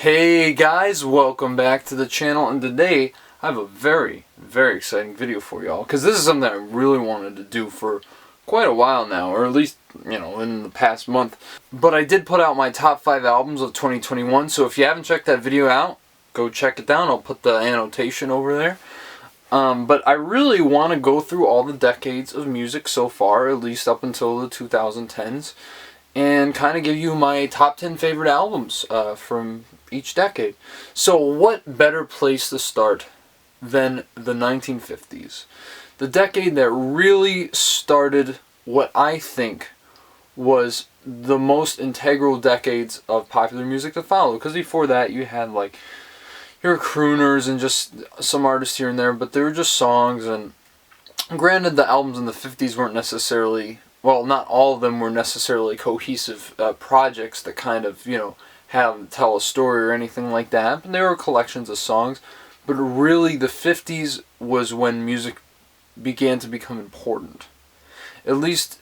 Hey guys, welcome back to the channel, and today I have a very exciting video for y'all, because this is something I really wanted to do for quite a while now, or at least, in the past month. But I did put out my top 5 albums of 2021, so if you haven't checked that video out, go check it down. I'll put the annotation over there. But I really want to go through all the decades of music so far, at least up until the 2010s, and kind of give you my top 10 favorite albums from each decade. So what better place to start than the 1950s? The decade that really started what I think was the most integral decades of popular music to follow. Because before that you had like your crooners and just some artists here and there, but they were just songs. And granted, the albums in the 50s weren't necessarily, well, not all of them were necessarily cohesive projects that kind of, tell a story or anything like that. But there were collections of songs. But really, the 50s was when music began to become important. At least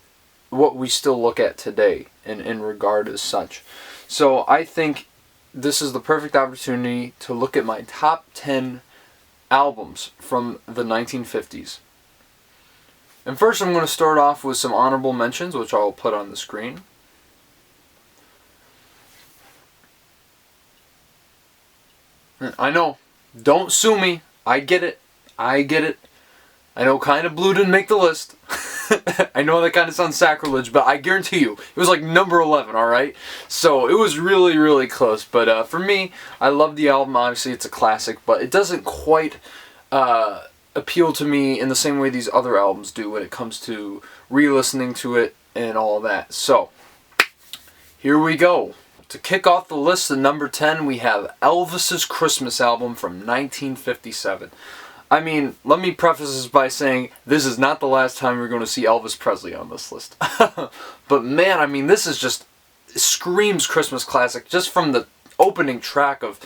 what we still look at today in regard as such. So I think this is the perfect opportunity to look at my top 10 albums from the 1950s. And first I'm going to start off with some honorable mentions, which I'll put on the screen. I know, don't sue me. I get it. I know Kind of Blue didn't make the list. I know that kind of sounds sacrilege, but I guarantee you, it was like number 11, alright? So it was really close. But for me, I love the album. Obviously, it's a classic, but it doesn't quite appeal to me in the same way these other albums do when it comes to re-listening to it and all that. So, here we go. To kick off the list, at number 10, we have Elvis's Christmas album from 1957. I mean, let me preface this by saying this is not the last time we're going to see Elvis Presley on this list. But man, I mean, this is just screams Christmas classic just from the opening track of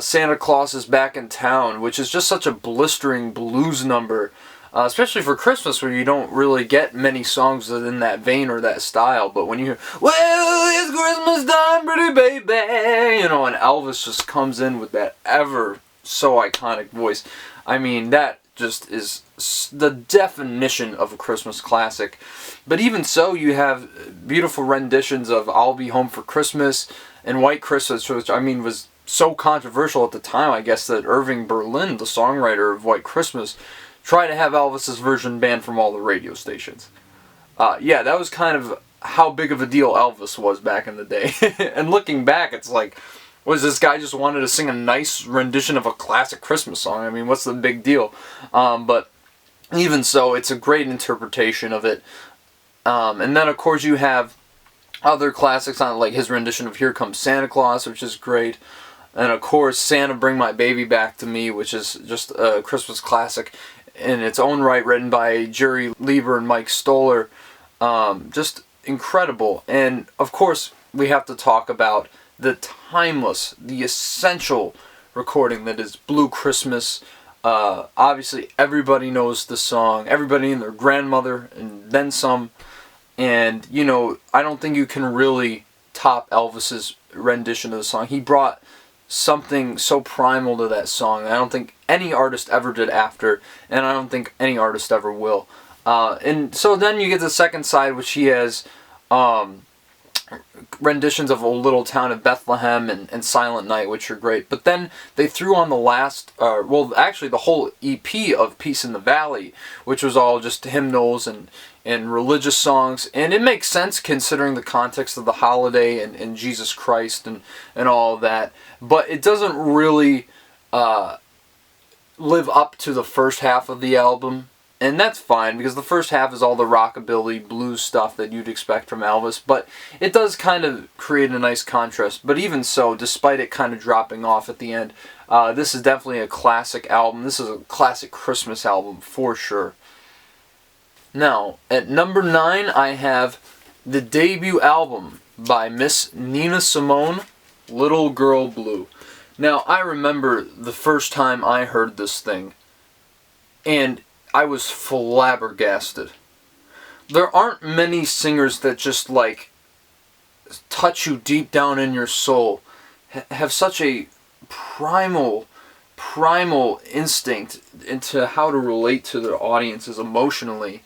Santa Claus is Back in Town, which is just such a blistering blues number, especially for Christmas, where you don't really get many songs in that vein or that style. But when you hear, well, it's Christmas time, pretty baby, and Elvis just comes in with that ever so iconic voice. I mean, that just is the definition of a Christmas classic. But even so, you have beautiful renditions of I'll Be Home for Christmas and White Christmas, which, I mean, was so controversial at the time, I guess, that Irving Berlin, the songwriter of White Christmas, tried to have Elvis's version banned from all the radio stations. Yeah, that was kind of how big of a deal Elvis was back in the day. And looking back, it's like, was this guy just wanted to sing a nice rendition of a classic Christmas song? I mean, what's the big deal? But even so, it's a great interpretation of it. And then, of course, you have other classics on, like his rendition of Here Comes Santa Claus, which is great. And, of course, Santa Bring My Baby Back to Me, which is just a Christmas classic in its own right, written by Jerry Leiber and Mike Stoller. Just incredible. And, of course, we have to talk about the timeless, the essential recording that is Blue Christmas. Obviously, everybody knows the song. Everybody and their grandmother, and then some. And, I don't think you can really top Elvis's rendition of the song. He brought something so primal to that song. I don't think any artist ever did after, and I don't think any artist ever will. And so then you get the second side, which he has renditions of Old Little Town of Bethlehem and Silent Night, which are great. But then they threw on the last, actually the whole EP of Peace in the Valley, which was all just hymnals and religious songs. And it makes sense considering the context of the holiday and Jesus Christ and all of that. But it doesn't really live up to the first half of the album. And that's fine, because the first half is all the rockabilly blues stuff that you'd expect from Elvis. But it does kind of create a nice contrast. But even so, despite it kind of dropping off at the end, this is definitely a classic album. This is a classic Christmas album for sure. Now, at number 9, I have the debut album by Miss Nina Simone, Little Girl Blue. Now, I remember the first time I heard this thing, and I was flabbergasted. There aren't many singers that just, like, touch you deep down in your soul have such a primal instinct into how to relate to their audiences emotionally.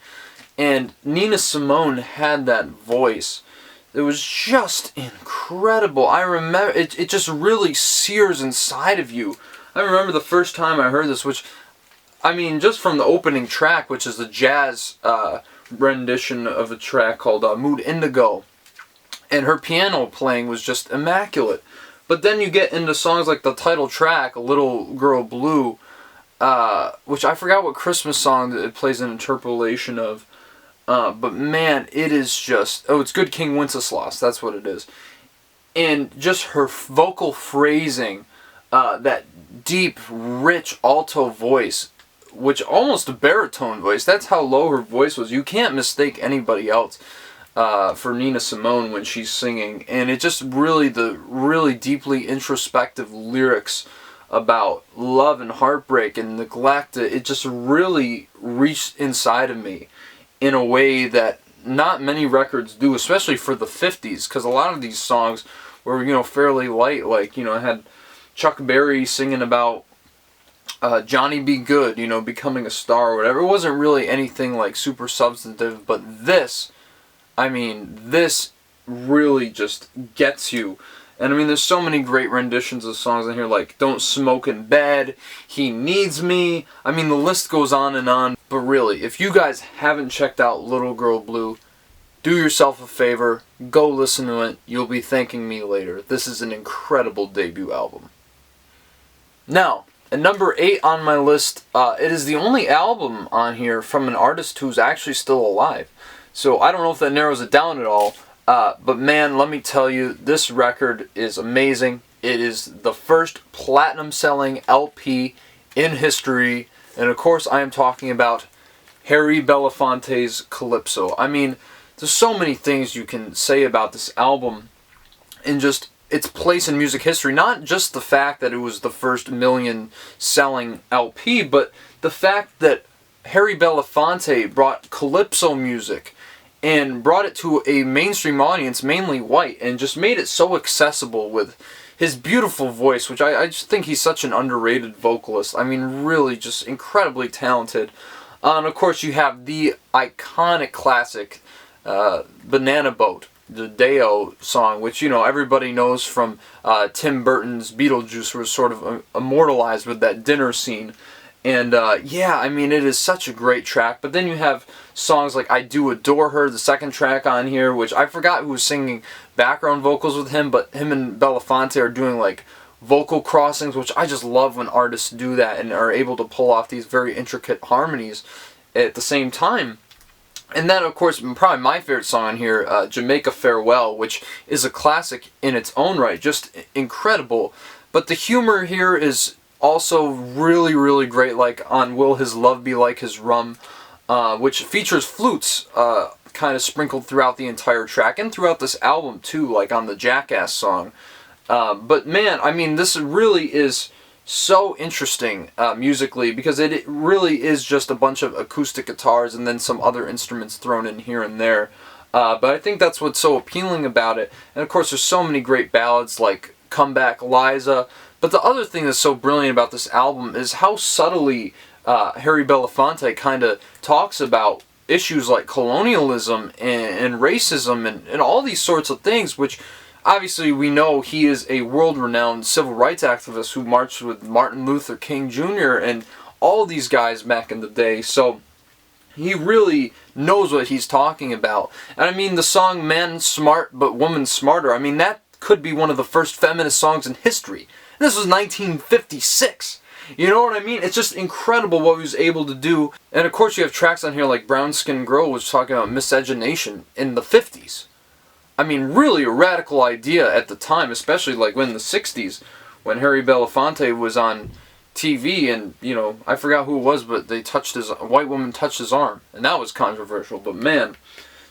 And Nina Simone had that voice. It was just incredible. I remember, it just really sears inside of you. I remember the first time I heard this, which, I mean, just from the opening track, which is the jazz rendition of a track called Mood Indigo. And her piano playing was just immaculate. But then you get into songs like the title track, Little Girl Blue, which I forgot what Christmas song it plays an interpolation of. But man, it is just... Oh, it's Good King Wenceslas, that's what it is. And just her vocal phrasing, that deep, rich alto voice, which almost a baritone voice. That's how low her voice was. You can't mistake anybody else for Nina Simone when she's singing. And it just really, the really deeply introspective lyrics about love and heartbreak and neglect, it just really reached inside of me in a way that not many records do, especially for the 50s, because a lot of these songs were, you know, fairly light. Like, you know, I had Chuck Berry singing about Johnny B. Good, you know, becoming a star or whatever. It wasn't really anything like super substantive, but this, I mean, this really just gets you. And I mean, there's so many great renditions of songs in here, like Don't Smoke in Bed, He Needs Me. I mean, the list goes on and on. But really, if you guys haven't checked out Little Girl Blue, do yourself a favor, go listen to it. You'll be thanking me later. This is an incredible debut album. Now, at number 8 on my list, it is the only album on here from an artist who's actually still alive. So I don't know if that narrows it down at all. But man, let me tell you, this record is amazing. It is the first platinum-selling LP in history. And of course, I am talking about Harry Belafonte's Calypso. I mean, there's so many things you can say about this album and just its place in music history. Not just the fact that it was the first million-selling LP, but the fact that Harry Belafonte brought Calypso music and brought it to a mainstream audience, mainly white, and just made it so accessible with his beautiful voice, which I just think he's such an underrated vocalist. I mean, really just incredibly talented. And of course, you have the iconic classic Banana Boat, the Deo song, which, you know, everybody knows from Tim Burton's Beetlejuice, was sort of immortalized with that dinner scene. And yeah, I mean, it is such a great track. But then you have songs like I Do Adore Her, the second track on here, which I forgot who was singing background vocals with him, but him and Belafonte are doing like vocal crossings, which I just love when artists do that and are able to pull off these very intricate harmonies at the same time. And then, of course, probably my favorite song on here, Jamaica Farewell, which is a classic in its own right, just incredible. But the humor here is also really, really great, like on Will His Love Be Like His Rum, which features flutes kind of sprinkled throughout the entire track and throughout this album too, like on the Jackass song. But man, I mean, this really is so interesting musically, because it really is just a bunch of acoustic guitars and then some other instruments thrown in here and there. But I think that's what's so appealing about it. And of course, there's so many great ballads like Come Back Liza. But the other thing that's so brilliant about this album is how subtly Harry Belafonte kind of talks about issues like colonialism and racism and all these sorts of things, which obviously we know he is a world-renowned civil rights activist who marched with Martin Luther King Jr. and all these guys back in the day. So he really knows what he's talking about. And I mean, the song Man Smart But Woman Smarter, I mean, that could be one of the first feminist songs in history. This was 1956. You know what I mean? It's just incredible what he was able to do. And of course you have tracks on here like Brown Skin Girl, which is talking about miscegenation in the 50s. I mean, really a radical idea at the time, especially like when the 60s, when Harry Belafonte was on TV and, you know, I forgot who it was, but they touched a white woman touched his arm. And that was controversial. But man,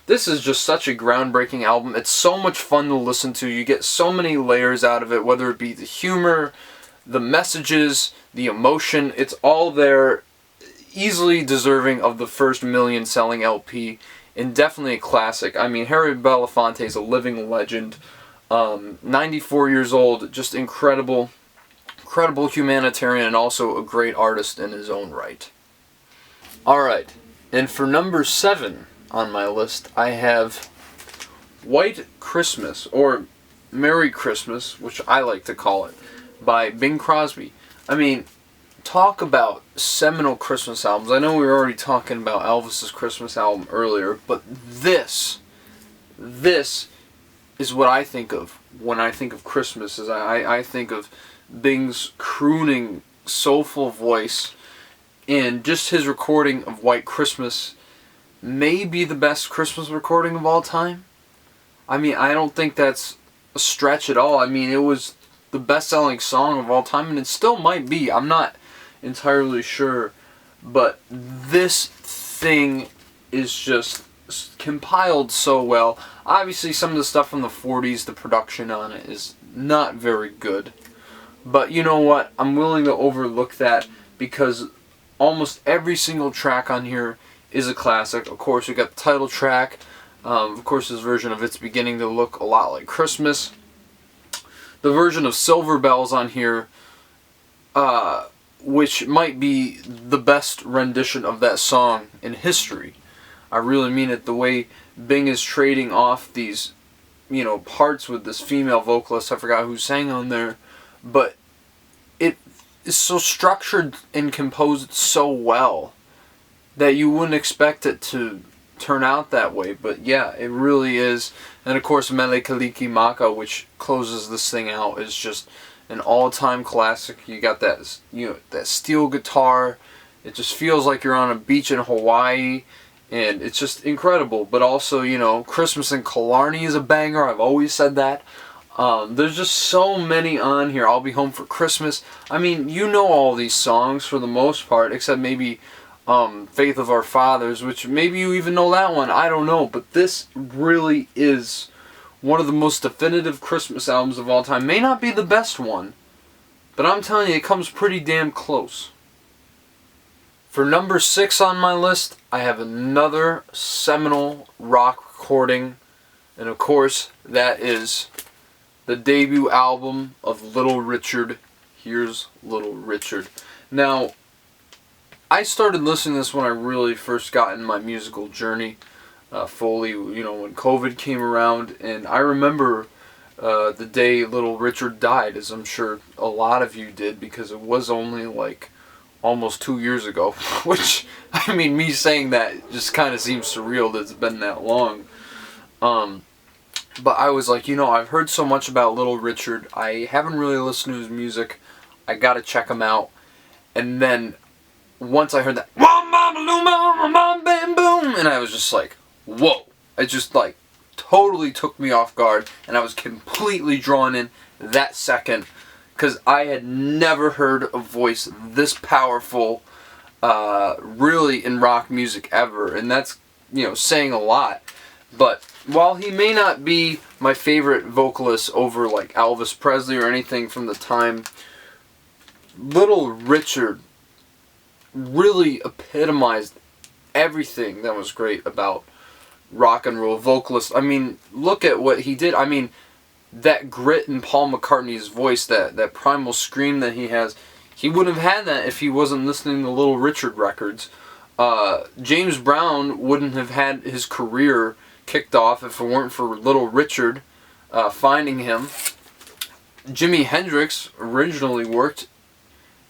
this is just such a groundbreaking album. It's so much fun to listen to. You get so many layers out of it, whether it be the humor, the messages, the emotion. It's all there, easily deserving of the first million-selling LP, and definitely a classic. I mean, Harry Belafonte is a living legend. 94 years old, just incredible humanitarian, and also a great artist in his own right. Alright, and for number 7 on my list, I have White Christmas, or Merry Christmas, which I like to call it, by Bing Crosby. I mean, talk about seminal Christmas albums. I know we were already talking about Elvis's Christmas album earlier, but this is what I think of when I think of Christmas. Is I think of Bing's crooning, soulful voice, and just his recording of White Christmas may be the best Christmas recording of all time. I mean, I don't think that's a stretch at all. I mean, it was the best-selling song of all time, and it still might be. I'm not entirely sure, but this thing is just compiled so well. Obviously, some of the stuff from the 40s, the production on it is not very good. But you know what? I'm willing to overlook that because almost every single track on here is a classic. Of course, we got the title track. Of course, his version of It's Beginning to Look a Lot Like Christmas. The version of Silver Bells on here, which might be the best rendition of that song in history. I really mean it. The way Bing is trading off these, parts with this female vocalist. I forgot who sang on there. But it is so structured and composed so well that you wouldn't expect it to turn out that way. But yeah, it really is. And of course, Mele Kaliki Maka, which closes this thing out, is just an all-time classic. You got that, that steel guitar. It just feels like you're on a beach in Hawaii. And it's just incredible. But also, Christmas in Killarney is a banger. I've always said that. There's just so many on here. I'll Be Home for Christmas. I mean, you know all these songs for the most part, except maybe Faith of Our Fathers, which maybe you even know that one. I don't know. But this really is one of the most definitive Christmas albums of all time. May not be the best one, but I'm telling you, it comes pretty damn close. For number 6 on my list, I have another seminal rock recording, and of course, that is the debut album of Little Richard. Here's Little Richard. Now, I started listening to this when I really first got in my musical journey fully, when COVID came around, and I remember the day Little Richard died, as I'm sure a lot of you did, because it was only like almost 2 years ago, which, I mean, me saying that just kind of seems surreal that it's been that long. But I was like, I've heard so much about Little Richard. I haven't really listened to his music. I gotta check him out. And then, once I heard that, and I was just like, whoa. It just, totally took me off guard. And I was completely drawn in that second. Because I had never heard a voice this powerful, really, in rock music ever. And that's, saying a lot. But while he may not be my favorite vocalist over, Elvis Presley or anything from the time, Little Richard really epitomized everything that was great about rock and roll vocalists. I mean, look at what he did. I mean, that grit in Paul McCartney's voice, that primal scream that he has, he wouldn't have had that if he wasn't listening to Little Richard records. James Brown wouldn't have had his career kicked off if it weren't for Little Richard finding him. Jimi Hendrix originally worked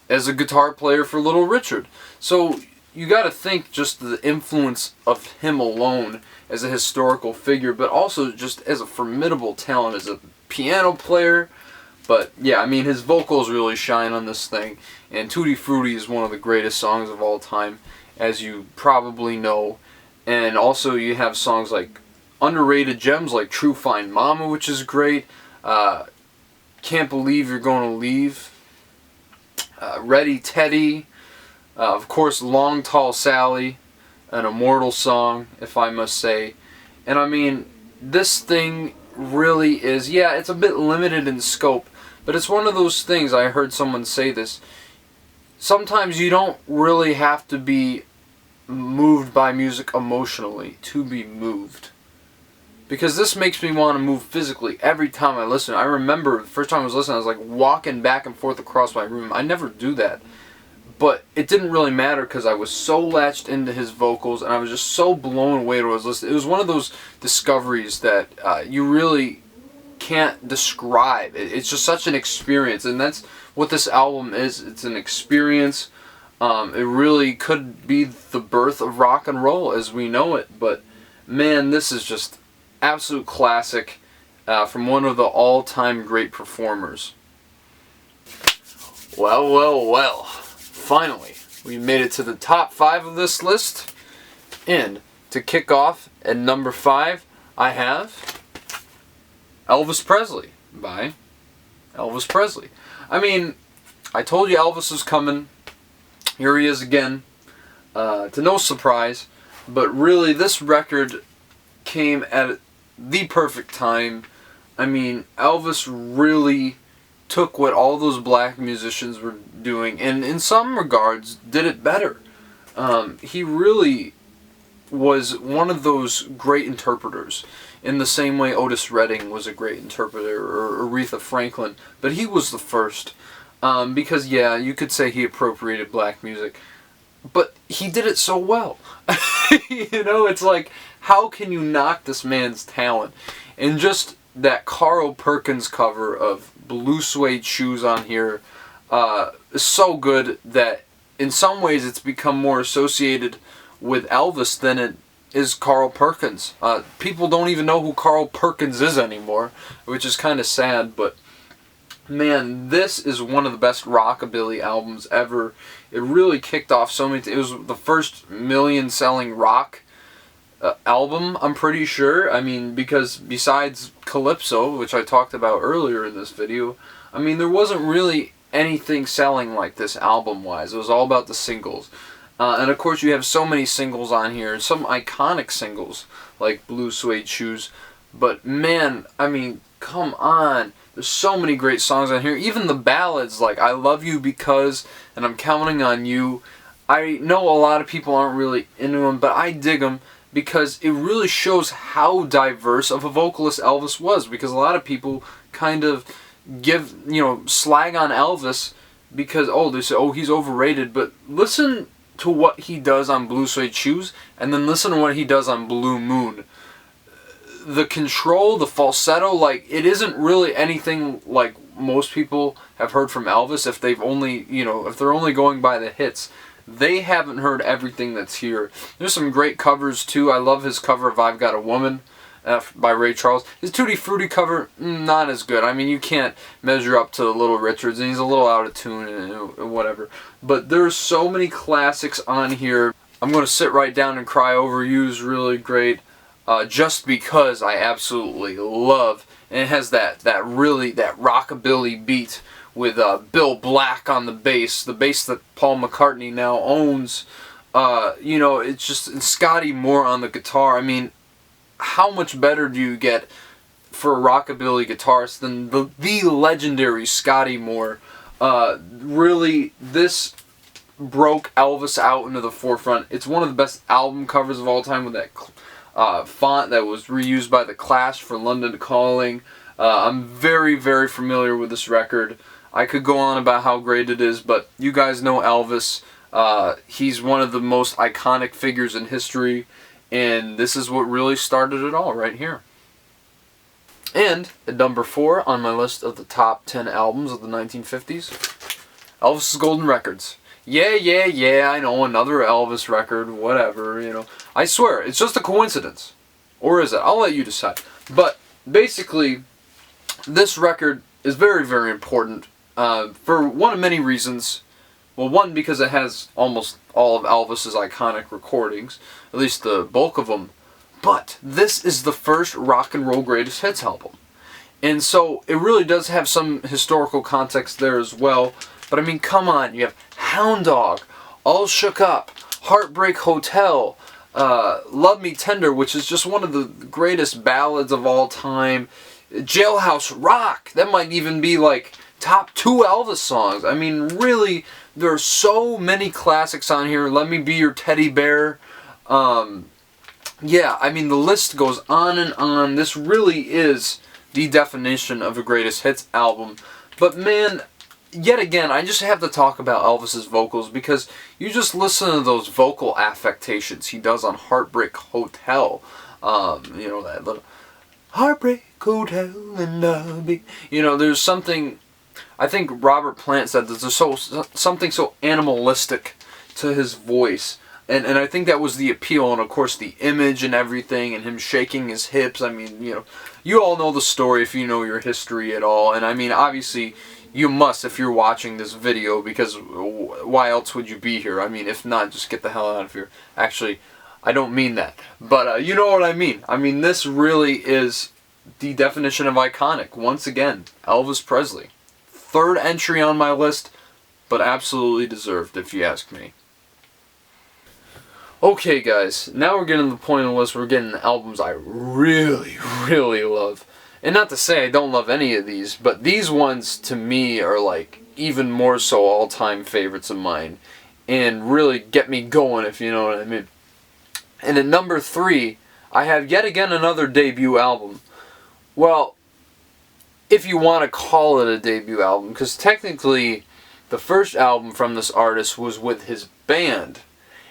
as a guitar player for Little Richard. So you got to think just the influence of him alone as a historical figure, but also just as a formidable talent as a piano player. But yeah, I mean, his vocals really shine on this thing. And Tutti Frutti is one of the greatest songs of all time, as you probably know. And also you have songs like underrated gems like True Fine Mama, which is great. Can't Believe You're Gonna Leave. Ready Teddy. Of course, Long Tall Sally. An immortal song, if I must say. And I mean, this thing really is, yeah, it's a bit limited in scope, but it's one of those things, I heard someone say this, sometimes you don't really have to be moved by music emotionally to be moved. because this makes me want to move physically every time I listen. I remember the first time I was listening, I was like walking back and forth across my room. I never do that. But it didn't really matter because I was so latched into his vocals and I was just so blown away when I was listening. It was one of those discoveries that you really can't describe. It's just such an experience, and that's what this album is. It's an experience. It really could be the birth of rock and roll as we know it, but man, this is just absolute classic from one of the all-time great performers. Well, well, well. Finally, we made it to the top 5 of this list, and to kick off at number 5, I have Elvis Presley by Elvis Presley. I mean, I told you Elvis was coming. Here he is again, to no surprise, but really this record came at the perfect time. I mean, Elvis really took what all those black musicians were doing and in some regards did it better. He really was one of those great interpreters in the same way Otis Redding was a great interpreter or Aretha Franklin, but he was the first because yeah, you could say he appropriated black music, but he did it so well. You know, it's like, how can you knock this man's talent? And just that Carl Perkins cover of Blue Suede Shoes on here is so good that in some ways it's become more associated with Elvis than it is Carl Perkins. People don't even know who Carl Perkins is anymore, which is kind of sad, but man, this is one of the best rockabilly albums ever. It really kicked off so many. It was the first million-selling rock album, I'm pretty sure. I mean, because besides Calypso, which I talked about earlier in this video, I mean, there wasn't really anything selling like this album-wise. It was all about the singles. And of course, you have so many singles on here, some iconic singles like Blue Suede Shoes. But man, I mean, come on. There's so many great songs on here. Even the ballads like I Love You Because and I'm Counting on You. I know a lot of people aren't really into them, but I dig them because it really shows how diverse of a vocalist Elvis was. Because a lot of people kind of give, you know, slag on Elvis because, oh, they say, oh, he's overrated. But listen to what he does on Blue Suede Shoes and then listen to what he does on Blue Moon. The control, the falsetto, like, it isn't really anything like most people have heard from Elvis if they've only, you know, if they're only going by the hits. They haven't heard everything that's here. There's some great covers too. I love his cover of I've Got a Woman by Ray Charles. His Tutti Frutti cover, not as good. I mean, you can't measure up to Little Richard's, and he's a little out of tune and whatever. But there's so many classics on here. I'm going to Sit Right Down and Cry Over You is really great. Just Because I absolutely love, and it has that rockabilly beat with Bill Black on the bass that Paul McCartney now owns. You know, it's just, and Scotty Moore on the guitar. I mean, how much better do you get for a rockabilly guitarist than the legendary Scotty Moore? Really, this broke Elvis out into the forefront. It's one of the best album covers of all time with that font that was reused by The Clash for London Calling. I'm very, very familiar with this record. I could go on about how great it is, but you guys know Elvis. He's one of the most iconic figures in history, and this is what really started it all right here. And at number 4 on my list of the top 10 albums of the 1950s, Elvis's Golden Records. Yeah, I know, another Elvis record, whatever, you know. I swear, it's just a coincidence. Or is it? I'll let you decide. But basically, this record is very, very important for one of many reasons. Well, one, because it has almost all of Elvis's iconic recordings, at least the bulk of them. But this is the first rock and roll greatest hits album. And so it really does have some historical context there as well. But I mean, come on, you have Hound Dog, All Shook Up, Heartbreak Hotel, Love Me Tender, which is just one of the greatest ballads of all time, Jailhouse Rock, that might even be like top 2 Elvis songs. I mean, really, there are so many classics on here. Let Me Be Your Teddy Bear, yeah, I mean, the list goes on and on. This really is the definition of a greatest hits album. But man, yet again, I just have to talk about Elvis's vocals, because you just listen to those vocal affectations he does on Heartbreak Hotel. You know, that little Heartbreak Hotel and I'll be... You know, there's something... I think Robert Plant said that there's something so animalistic to his voice. And I think that was the appeal, and of course the image and everything, and him shaking his hips. I mean, you know, you all know the story if you know your history at all. And I mean, obviously, you must if you're watching this video, because why else would you be here? I mean, if not, just get the hell out of here. Actually, I don't mean that. But you know what I mean. I mean, this really is the definition of iconic. Once again, Elvis Presley. Third entry on my list, but absolutely deserved, if you ask me. Okay guys, now we're getting to the point of the list where we're getting the albums I really, really love. And not to say I don't love any of these, but these ones to me are like even more so all-time favorites of mine. And really get me going, if you know what I mean. And at number 3, I have yet again another debut album. Well, if you want to call it a debut album, because technically the first album from this artist was with his band.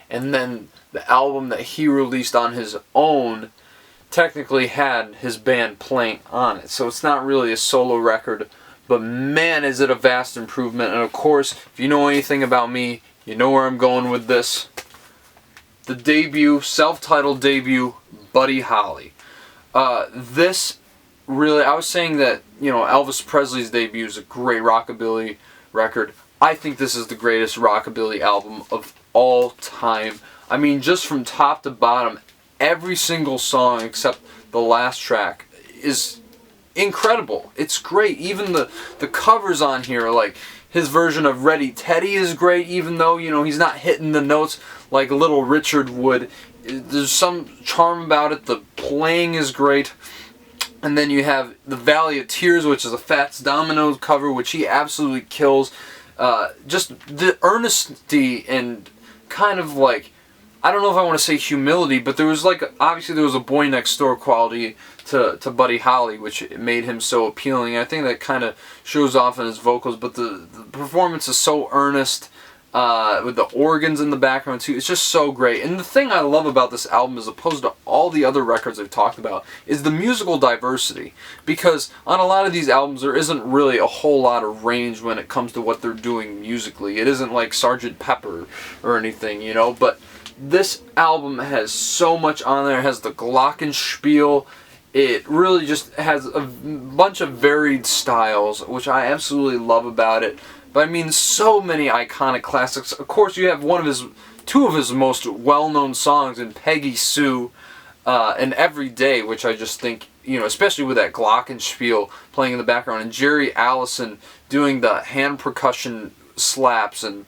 And then the album that he released on his own technically had his band playing on it. So it's not really a solo record, but man, is it a vast improvement. And of course, if you know anything about me, you know where I'm going with this. The debut, self-titled debut, Buddy Holly. This really, I was saying that, you know, Elvis Presley's debut is a great rockabilly record. I think this is the greatest rockabilly album of all time. I mean, just from top to bottom, every single song except the last track is incredible. It's great. Even the covers on here, like his version of Ready Teddy is great, even though, you know, he's not hitting the notes like Little Richard would. There's some charm about it. The playing is great. And then you have The Valley of Tears, which is a Fats Domino cover, which he absolutely kills. Just the earnesty and kind of like, I don't know if I want to say humility, but there was like, obviously there was a Boy Next Door quality to Buddy Holly, which made him so appealing. I think that kind of shows off in his vocals, but the performance is so earnest, with the organs in the background too. It's just so great. And the thing I love about this album, as opposed to all the other records I've talked about, is the musical diversity. Because on a lot of these albums, there isn't really a whole lot of range when it comes to what they're doing musically. It isn't like Sgt. Pepper or anything, you know, but this album has so much on there. It has the glockenspiel. It really just has a bunch of varied styles, which I absolutely love about it. But I mean, so many iconic classics. Of course, you have two of his most well-known songs in Peggy Sue and Every Day, which I just think, you know, especially with that glockenspiel playing in the background, and Jerry Allison doing the hand percussion slaps. And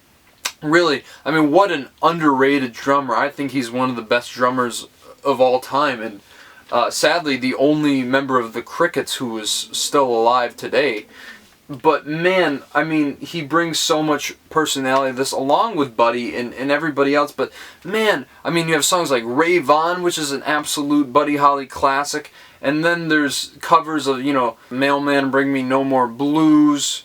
really, I mean, what an underrated drummer. I think he's one of the best drummers of all time, and sadly the only member of the Crickets who is still alive today. But man, I mean, he brings so much personality to this, along with Buddy and everybody else. But man, I mean, you have songs like Ray Vaughan, which is an absolute Buddy Holly classic. And then there's covers of, you know, Mailman, Bring Me No More Blues.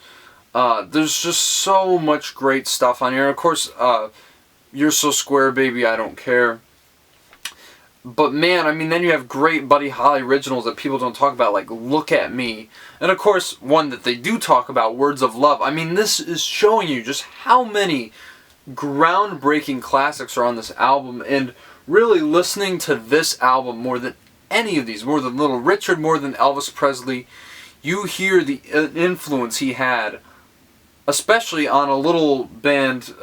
There's just so much great stuff on here. And of course, You're So Square, Baby, I Don't Care. But man, I mean, then you have great Buddy Holly originals that people don't talk about, like Look at Me. And of course, one that they do talk about, Words of Love. I mean, this is showing you just how many groundbreaking classics are on this album. And really listening to this album more than any of these, more than Little Richard, more than Elvis Presley, you hear the influence he had, especially on a little band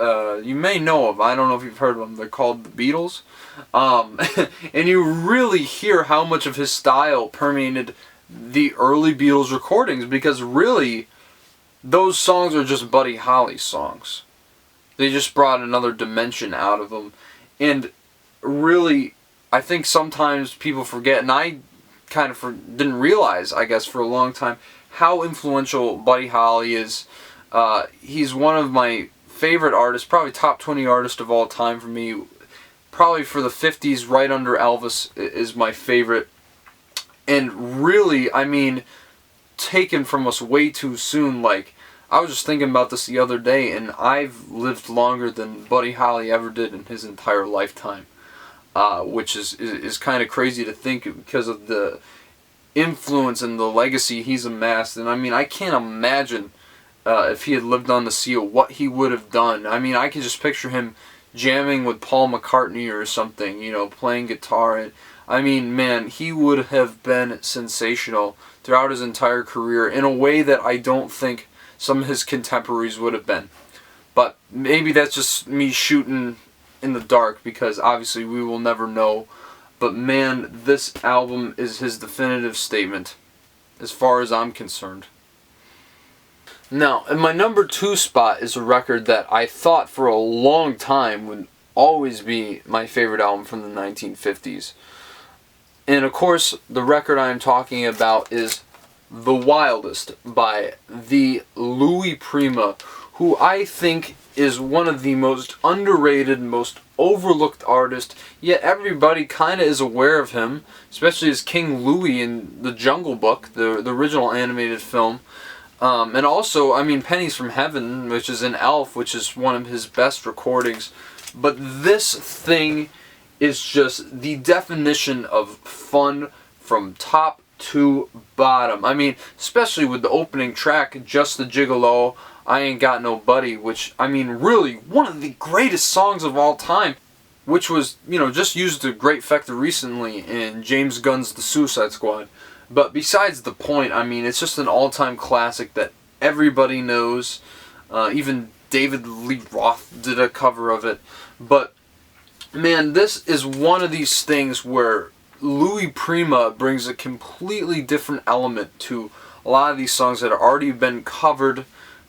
you may know of. I don't know if you've heard of them. They're called the Beatles. And you really hear how much of his style permeated the early Beatles recordings, because really those songs are just Buddy Holly songs. They just brought another dimension out of them. And really, I think sometimes people forget, and I kind of didn't realize, I guess, for a long time, how influential Buddy Holly is. He's one of my favorite artists, probably top 20 artist of all time for me. probably for the 50s, right under Elvis, is my favorite. And really, I mean, taken from us way too soon. Like, I was just thinking about this the other day, and I've lived longer than Buddy Holly ever did in his entire lifetime, which is kind of crazy to think because of the influence and the legacy he's amassed. And I mean, I can't imagine if he had lived on the seal what he would have done. I mean, I can just picture him jamming with Paul McCartney or something, you know, playing guitar. And I mean, man, he would have been sensational throughout his entire career in a way that I don't think some of his contemporaries would have been. But maybe that's just me shooting in the dark, because obviously we will never know. But man, this album is his definitive statement as far as I'm concerned. Now, in my number 2 spot is a record that I thought for a long time would always be my favorite album from the 1950s. And of course, the record I'm talking about is The Wildest by the Louis Prima, who I think is one of the most underrated, most overlooked artists, yet everybody kind of is aware of him, especially as King Louis in The Jungle Book, the original animated film. And also, I mean, Pennies from Heaven, which is in Elf, which is one of his best recordings. But this thing is just the definition of fun from top to bottom. I mean, especially with the opening track, Just the Gigolo, I Ain't Got No Buddy, which, I mean, really one of the greatest songs of all time, which was, you know, just used to great effect recently in James Gunn's The Suicide Squad. But besides the point, I mean, it's just an all-time classic that everybody knows. Even David Lee Roth did a cover of it. But man, this is one of these things where Louis Prima brings a completely different element to a lot of these songs that have already been covered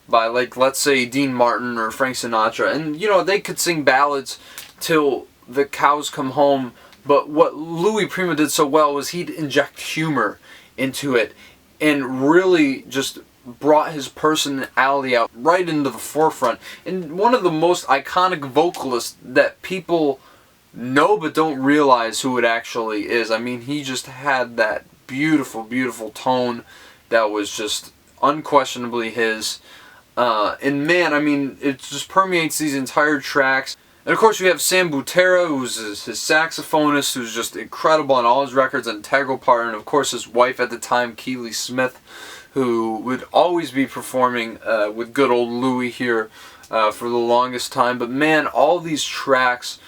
by, like, let's say Dean Martin or Frank Sinatra. And, you know, they could sing ballads till the cows come home. But what Louis Prima did so well was he'd inject humor into it and really just brought his personality out right into the forefront. And one of the most iconic vocalists that people know but don't realize who it actually is. I mean, he just had that beautiful, beautiful tone that was just unquestionably his. And man, I mean, it just permeates these entire tracks. And of course we have Sam Butera, who's his saxophonist, who's just incredible on all his records, an integral part, and of course his wife at the time, Keely Smith, who would always be performing with good old Louis here for the longest time. But man, all these tracks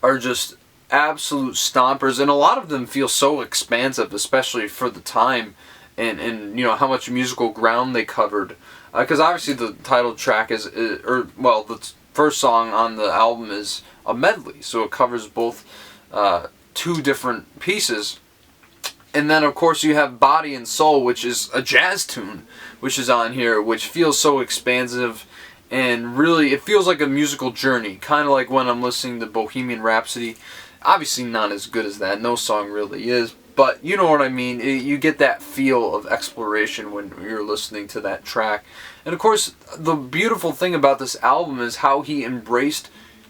are just absolute stompers, and a lot of them feel so expansive, especially for the time, and you know how much musical ground they covered. Because obviously the title track is the first song on the album is a medley, so it covers both two different pieces. And then of course you have Body and Soul, which is a jazz tune, which is on here, which feels so expansive, and really it feels like a musical journey, kind of like when I'm listening to Bohemian Rhapsody. Obviously not as good as that, no song really is, but you know what I mean. You get that feel of exploration when you're listening to that track. And of course, the beautiful thing about this album is how he embraced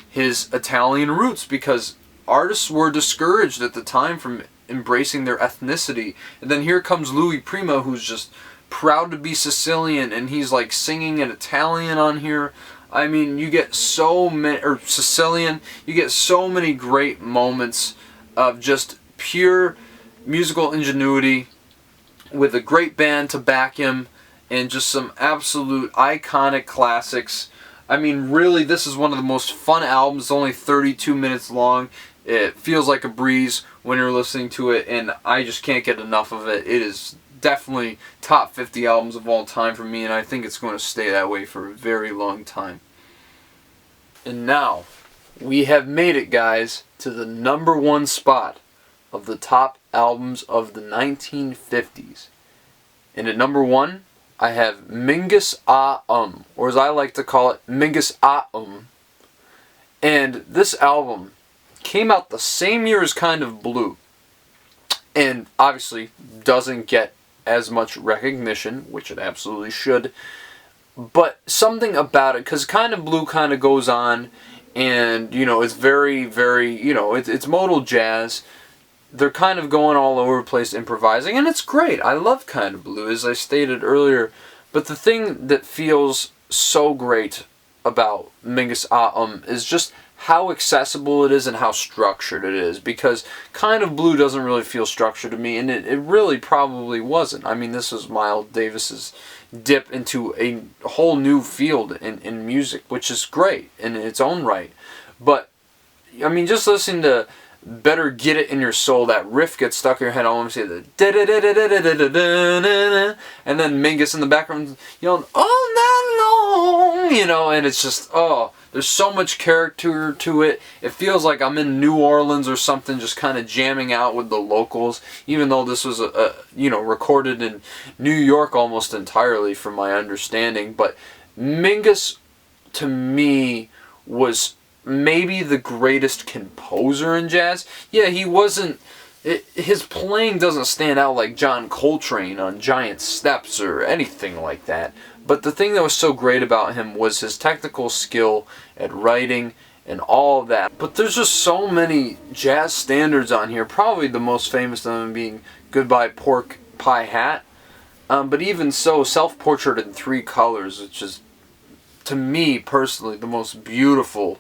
his Italian roots, because artists were discouraged at the time from embracing their ethnicity. And then here comes Louis Prima, who's just proud to be Sicilian, and he's like singing in Italian on here. I mean, you get so many, or Sicilian, you get so many great moments of just pure musical ingenuity with a great band to back him, and just some absolute iconic classics. I mean, really, this is one of the most fun albums. It's only 32 minutes long. It feels like a breeze when you're listening to it, and I just can't get enough of it. It is definitely top 50 albums of all time for me, and I think it's going to stay that way for a very long time. And now, we have made it, guys, to the number 1 spot of the top albums of the 1950s. And at number 1, I have Mingus or as I like to call it, Mingus And this album came out the same year as Kind of Blue, and obviously doesn't get as much recognition, which it absolutely should. But something about it, because Kind of Blue kind of goes on and you know, it's very, very, you know, it's modal jazz. They're kind of going all over the place improvising, and it's great. I love Kind of Blue, as I stated earlier. But the thing that feels so great about Mingus is just how accessible it is and how structured it is. Because Kind of Blue doesn't really feel structured to me, and it really probably wasn't. I mean, this was Miles Davis's dip into a whole new field in music, which is great in its own right. But, I mean, just listening to Better Get It in Your Soul, that riff gets stuck in your head. I want to say the and then Mingus in the background yelling all night long, you know, and it's just, oh, there's so much character to it. It feels like I'm in New Orleans or something, just kind of jamming out with the locals, even though this was you know, recorded in New York almost entirely from my understanding. But Mingus, to me, was maybe the greatest composer in jazz. Yeah, he wasn't, his playing doesn't stand out like John Coltrane on Giant Steps or anything like that. But the thing that was so great about him was his technical skill at writing and all of that. But there's just so many jazz standards on here, probably the most famous of them being Goodbye Pork Pie Hat. But even so, Self-Portrait in Three Colors, which is, to me personally, the most beautiful,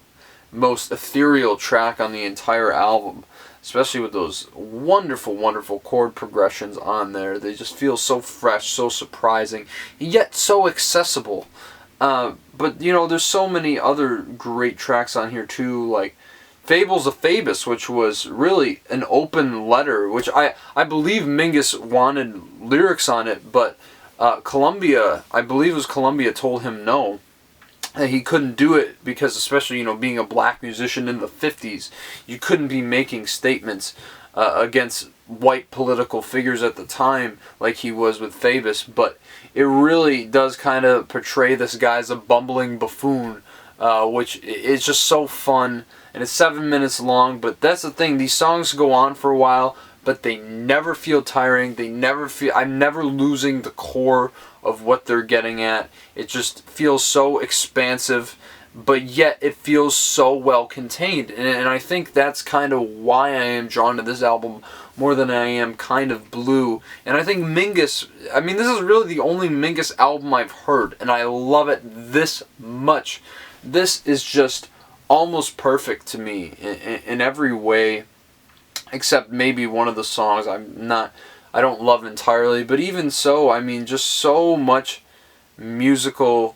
most ethereal track on the entire album, especially with those wonderful, wonderful chord progressions on there. They just feel so fresh, so surprising, yet so accessible. But, you know, there's so many other great tracks on here too, like Fables of Phoebus, which was really an open letter, which I believe Mingus wanted lyrics on it, but Columbia, I believe it was Columbia, told him no. He couldn't do it because, especially, you know, being a black musician in the 50s, you couldn't be making statements against white political figures at the time like he was with Phoebus. But it really does kind of portray this guy as a bumbling buffoon, which is just so fun. And it's 7 minutes long, but that's the thing. These songs go on for a while, but they never feel tiring. They never feel, I'm never losing the core of what they're getting at. It just feels so expansive, but yet it feels so well contained. And I think that's kind of why I am drawn to this album more than I am Kind of Blue. And I think Mingus, I mean, this is really the only Mingus album I've heard, and I love it this much. This is just almost perfect to me in every way, except maybe one of the songs I don't love entirely. But even so, I mean, just so much musical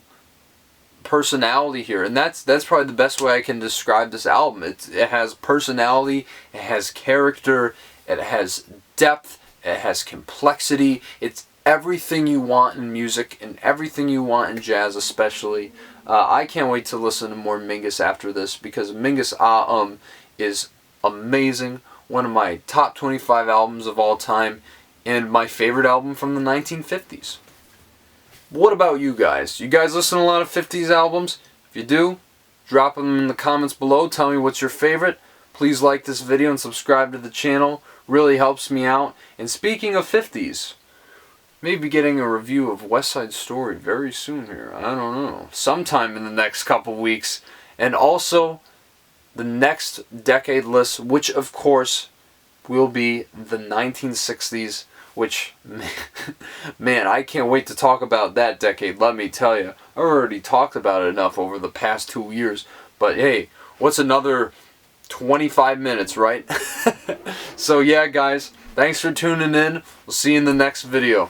personality here, and that's probably the best way I can describe this album. It has personality, it has character, it has depth, it has complexity. It's everything you want in music and everything you want in jazz, especially. I can't wait to listen to more Mingus after this, because Mingus is amazing. One of my top 25 albums of all time, and my favorite album from the 1950s. What about you guys? You guys listen to a lot of 50s albums? If you do, drop them in the comments below. Tell me what's your favorite. Please like this video and subscribe to the channel. Really helps me out. And speaking of 50s, maybe getting a review of West Side Story very soon here. I don't know. Sometime in the next couple weeks. And also the next decade list, which of course will be the 1960s, which, man, I can't wait to talk about that decade, let me tell you. I already talked about it enough over the past 2 years, but hey, what's another 25 minutes, right? So yeah, guys, thanks for tuning in. We'll see you in the next video.